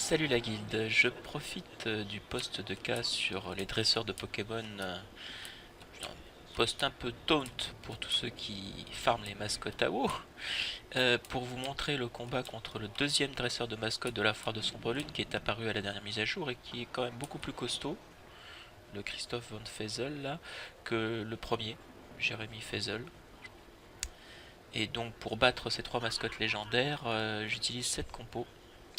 Salut la guilde, je profite du post de cas sur les dresseurs de Pokémon, un post un peu taunt pour tous ceux qui farment les mascottes à WoW, pour vous montrer le combat contre le deuxième dresseur de mascotte de la foire de Sombre-Lune qui est apparu à la dernière mise à jour et qui est quand même beaucoup plus costaud, le Christophe von Fezel là, que le premier, Jérémy Fezel. Et donc pour battre ces trois mascottes légendaires, j'utilise 7 compos.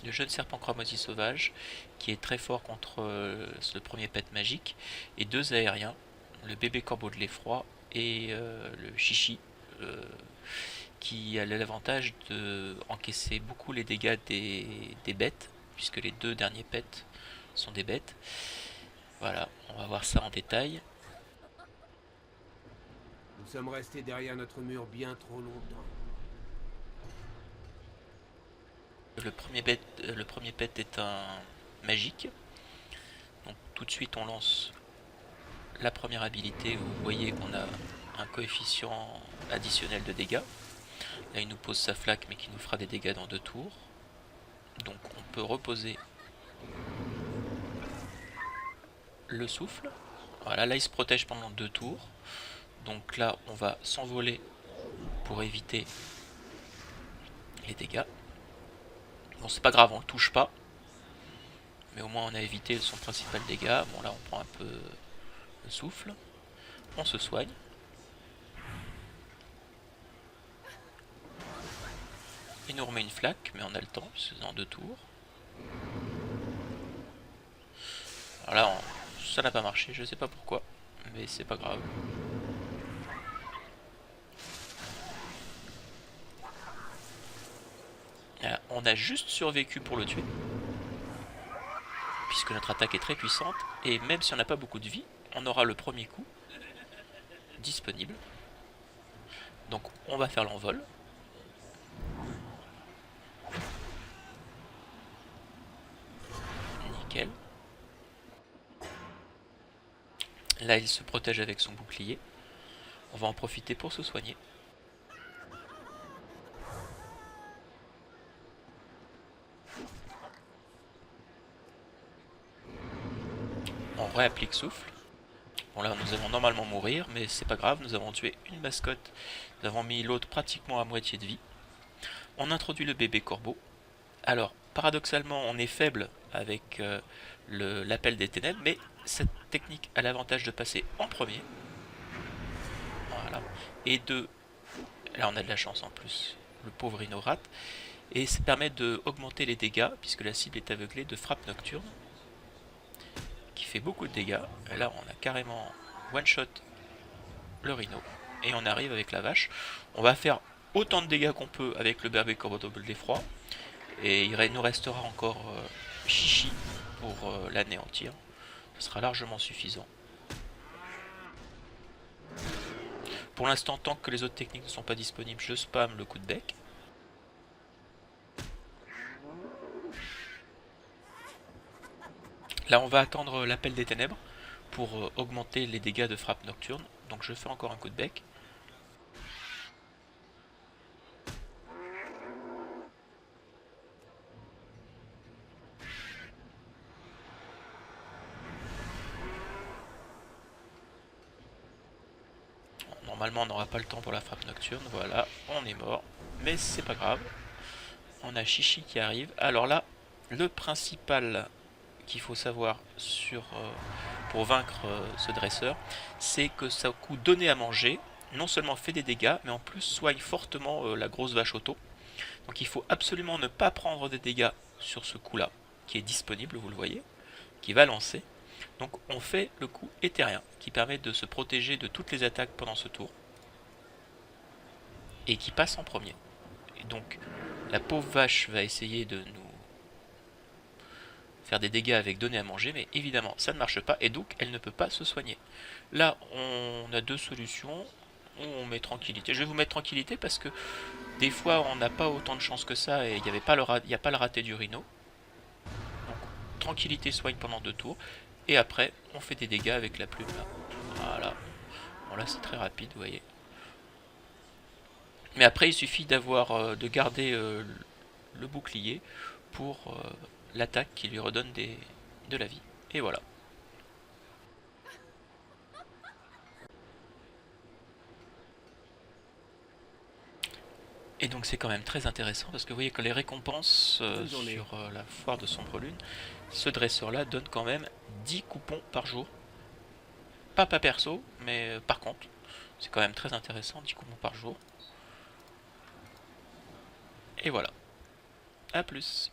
Le jeune serpent cramoisi sauvage, qui est très fort contre le premier pet magique, et deux aériens, le bébé corbeau de l'effroi et le chichi, euh, qui a l'avantage de encaisser beaucoup les dégâts des bêtes, puisque les deux derniers pets sont des bêtes. Voilà, on va voir ça en détail. Nous sommes restés derrière notre mur bien trop longtemps. Le premier pet est un magique, donc tout de suite on lance la première habilité où vous voyez qu'on a un coefficient additionnel de dégâts. Là il nous pose sa flaque mais qui nous fera des dégâts dans 2 tours. Donc on peut reposer le souffle. Voilà, là il se protège pendant 2 tours. Donc là on va s'envoler pour éviter les dégâts. Bon c'est pas grave, on le touche pas. Mais au moins on a évité son principal dégât. Bon là on prend un peu le souffle. On se soigne. Il nous remet une flaque, mais on a le temps, c'est dans 2 tours. Alors là, ça n'a pas marché, je sais pas pourquoi, mais c'est pas grave. Voilà, on a juste survécu pour le tuer, puisque notre attaque est très puissante, et même si on n'a pas beaucoup de vie, on aura le premier coup disponible. Donc on va faire l'envol. Nickel. Là, il se protège avec son bouclier. On va en profiter pour se soigner. On réapplique souffle. Bon là, nous allons normalement mourir, mais c'est pas grave, nous avons tué une mascotte. Nous avons mis l'autre pratiquement à moitié de vie. On introduit le bébé corbeau. Alors, paradoxalement, on est faible avec l'appel des ténèbres, mais cette technique a l'avantage de passer en premier. Voilà. Et de... Là, on a de la chance en plus. Le pauvre Rhino rate. Et ça permet d'augmenter les dégâts, puisque la cible est aveuglée, de frappe nocturne, qui fait beaucoup de dégâts. Et là, on a carrément one-shot le Rhino. Et on arrive avec la vache. On va faire autant de dégâts qu'on peut avec le bébé corbeau double d'effroi. Et il nous restera encore Chichi pour l'anéantir. Ce sera largement suffisant. Pour l'instant, tant que les autres techniques ne sont pas disponibles, je spam le coup de bec. Là, on va attendre l'appel des ténèbres pour augmenter les dégâts de frappe nocturne. Donc je fais encore un coup de bec. Normalement, on n'aura pas le temps pour la frappe nocturne. Voilà, on est mort. Mais c'est pas grave. On a Chichi qui arrive. Alors là, le principal qu'il faut savoir pour vaincre ce dresseur, c'est que sa coup donné à manger non seulement fait des dégâts, mais en plus soigne fortement la grosse vache auto. Donc il faut absolument ne pas prendre des dégâts sur ce coup-là, qui est disponible, vous le voyez, qui va lancer. Donc on fait le coup éthérien, qui permet de se protéger de toutes les attaques pendant ce tour, et qui passe en premier. Et donc la pauvre vache va essayer de nous faire des dégâts avec donner à manger, mais évidemment ça ne marche pas, et donc elle ne peut pas se soigner. Là on a deux solutions. On met tranquillité. Je vais vous mettre tranquillité parce que des fois on n'a pas autant de chance que ça et il n'y a pas le raté du rhino. Donc tranquillité soigne pendant 2 tours. Et après on fait des dégâts avec la plume là. Voilà. Bon là c'est très rapide, vous voyez. Mais après il suffit de garder le bouclier pour l'attaque qui lui redonne de la vie. Et voilà. Et donc c'est quand même très intéressant parce que vous voyez que les récompenses sur la foire de Sombre Lune, ce dresseur là donne quand même 10 coupons par jour. Pas perso, mais par contre, c'est quand même très intéressant, 10 coupons par jour. Et voilà. A plus.